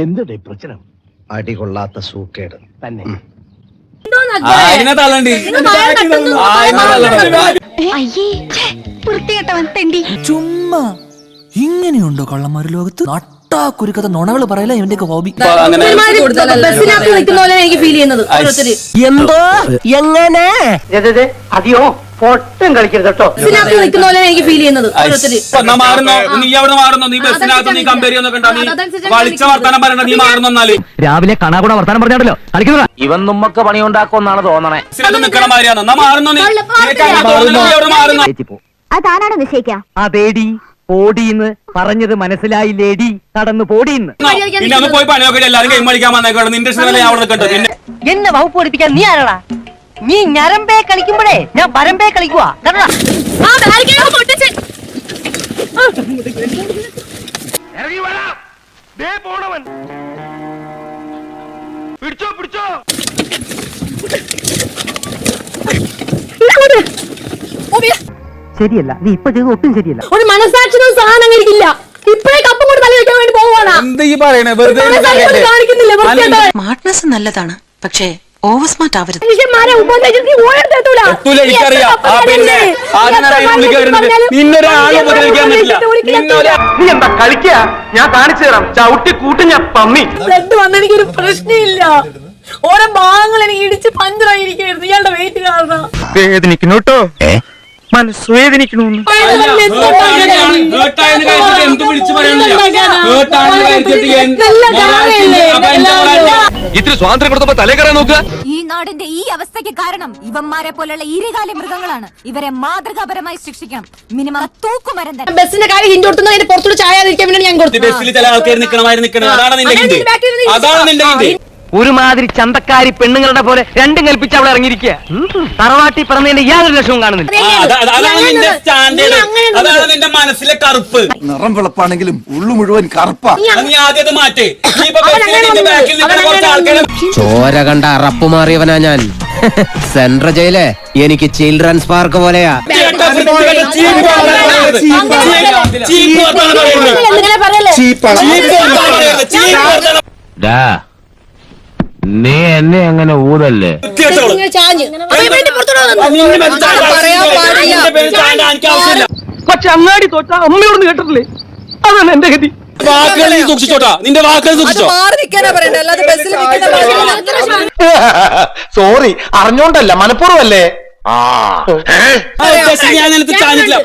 എന്തുടെ പ്രശ്നം? അടികൊള്ളാത്ത സൂക്കേട് തന്നെ. ചുമ്മാ ഇങ്ങനെയുണ്ടോ കള്ളന്മാര് ലോകത്ത്? നട്ടാ കുരുക്കഥ നുണകൾ പറയല ഇവന്റെ ഹോബി. എനിക്ക് ഫീൽ ചെയ്യുന്നത് എന്തോ എങ്ങനെ അതെയോ പൊട്ടും കളിക്കരുത് കേട്ടോ. നിൽക്കുന്ന പോലെ എനിക്ക് ഫീൽ ചെയ്യുന്നത് രാവിലെ കണാകുണ വർത്താനം പറഞ്ഞാണല്ലോ കളിക്കുന്ന ഇവൻ നമ്മക്ക് പണിയുണ്ടാക്കുമെന്നാണ് തോന്നണേ. അതാണോ നിശ്ചയിക്കാം? അതേടി പോടീന്ന് പറഞ്ഞത് മനസ്സിലായില്ലേടി, കടന്നു പോടീന്ന്. എന്നെ വകുപ്പ് പഠിപ്പിക്കാൻ നീ ആരാടാ? നീ ഞരമ്പേ കളിക്കുമ്പോഴേ ഞാൻ പരമ്പേ കളിക്കുവാ. പിടിച്ചോ പിടിച്ചോ. ശരിയല്ല, നീ ഇപ്പൊ ചെയ്ത് ഒട്ടും ശരിയല്ല. ഒരു മനസാക്ഷി സാധനം എനിക്കില്ല. ഇപ്പഴേ കപ്പം കൊണ്ട് തല വെക്കാൻ വേണ്ടി പോവാണ്. സ്മാർട്ട്നെസ് നല്ലതാണ്, പക്ഷേ ഓവർ സ്മാർട്ട് ആവരുത്. നീ എന്താ കളിക്കുക? ഞാൻ കാണിച്ചു തരാം. ചവിട്ടി കൂട്ടി ഞാൻ പമ്മി. ബ്ലഡ് വന്ന എനിക്കൊരു പ്രശ്നമില്ല. ഓരോ ഭാഗങ്ങൾ എനിക്ക് ഇടിച്ച് പഞ്ചറായിരിക്കായിരുന്നു ഇയാളുടെ വെയിറ്റ് കാരണം. വേദനിക്കുന്നു കേട്ടോ, മനസ്സ് വേദനിക്കണു. ഇത്തിരി സ്വാതന്ത്ര്യം കൊടുത്തപ്പോ തലേ കയറാൻ നോക്കുക. ഈ നാടിന്റെ ഈ അവസ്ഥയ്ക്ക് കാരണം ഇവന്മാരെ പോലുള്ള ഈരകാല മൃഗങ്ങളാണ്. ഇവരെ മാതൃകാപരമായി ശിക്ഷിക്കണം. മിനിമം തൂക്കുമരം തന്നെ. ബസ്സിന്റെ കാര്യം ഹിന്റ് കൊടുത്തു, അതിന്റെ പുറത്തോട്ട് ചായാതിരിക്കാൻ വേണ്ടി ഞാൻ കൊടുത്തു. ബസ്സിൽ ചില ആൾക്കാർ നിൽക്കണമായിരുന്നു. അതാണ് നിന്റെ ഹിന്റ്. ഒരുമാതിരി ചന്തക്കാരി പെണ്ണുങ്ങളുടെ പോലെ രണ്ടും കൽപ്പിച്ച് അവിടെ ഇറങ്ങിയിരിക്കുക. തറവാട്ടി പറഞ്ഞതിന്റെ യാതൊരു ലക്ഷവും കാണുന്നില്ല. അതാണ് നിന്റെ സ്റ്റാൻഡേർഡ്. അതാണ് നിന്റെ മനസ്സിലെ കറുപ്പ്. നിറം വെളുപ്പാണെങ്കിലും ഉള്ളു മുഴുവൻ കറുപ്പാ. നീ ആദ്യം മാറ്റേ. ചോര കണ്ട അറപ്പ് മാറിയവനാ ഞാൻ. സെൻട്രൽ ജയിലെ എനിക്ക് ചിൽഡ്രൻസ് പാർക്ക് പോലെയാ. നീ എന്നെ അങ്ങനെ ഊതല്ലേ? പക്ഷെ അങ്ങാടി തോറ്റ അമ്മയോട് കേട്ടിട്ടില്ലേ? അതാണ് എന്റെ ഗതി. വാക്കുകൾ നീ സൂക്ഷിച്ചോട്ടാ. നിന്റെ വാക്കുകൾ സൂക്ഷിച്ചോ. സോറി, അറിഞ്ഞോണ്ടല്ല, മനഃപൂർവ്വല്ലേ. ഞാൻ നിനക്ക് ചാനിട്ടില്ല.